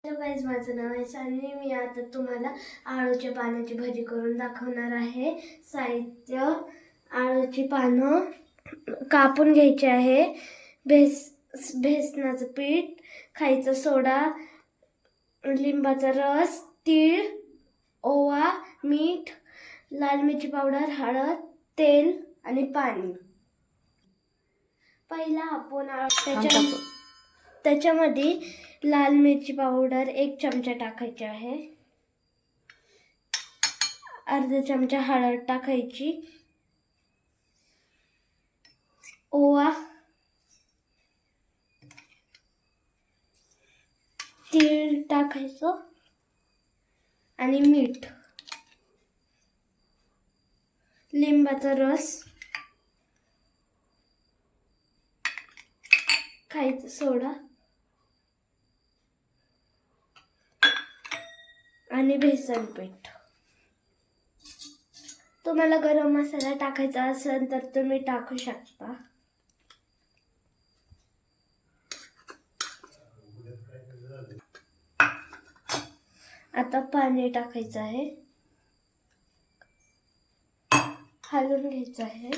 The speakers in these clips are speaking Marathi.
हॅलो गाईज, माझं नाव आहे सान्वी. मी आता तुम्हाला आळूच्या पानाची भजी करून दाखवणार आहे. साहित्य: आळूची पानं कापून घ्यायची आहे, बेसनाचं पीठ, खायचा सोडा, लिंबाचा रस, तीळ, ओवा, मीठ, लाल मिरची पावडर, हळद, तेल आणि पाणी. पहिला आपण त्याच्यामध्ये लाल मिरची पावडर 1 चमचा टाकायची आहे, अर्धा चमचा हळद टाकायची, ओवा, तीळ टाकायचं आणि मीठ, लिंबाचा रस, खायचा सोडा आणि बेसन पीठ. तुम्हाला गरम मसाला टाकायचा असेल तर तुम्ही टाकू शकता. आता पाणी टाकायचं आहे, हलवून घ्यायचं आहे.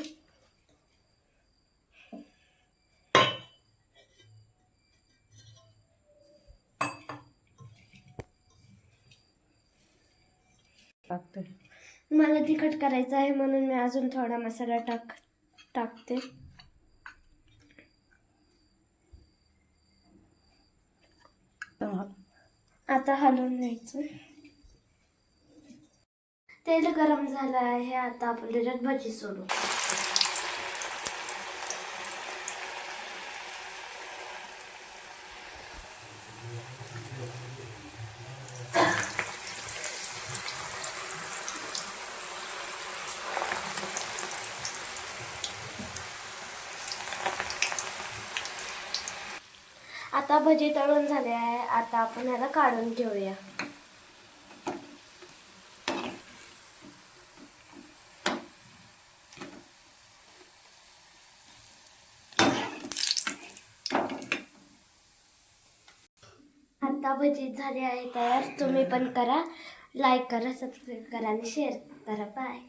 मला तिखट करायचं आहे म्हणून मी अजून थोडा मसाला टाकते. आता हलवून घ्यायचं. तेल गरम झालं आहे, आता आपण त्याच्यात भजी सोडू. आता भजी तळून झाले आहे, आता आपण याला काढून ठेवूया. आता भजी झाली आहे तयार. तुम्ही पण करा, लाईक करा, सबस्क्राईब करा आणि शेअर करा. बाय.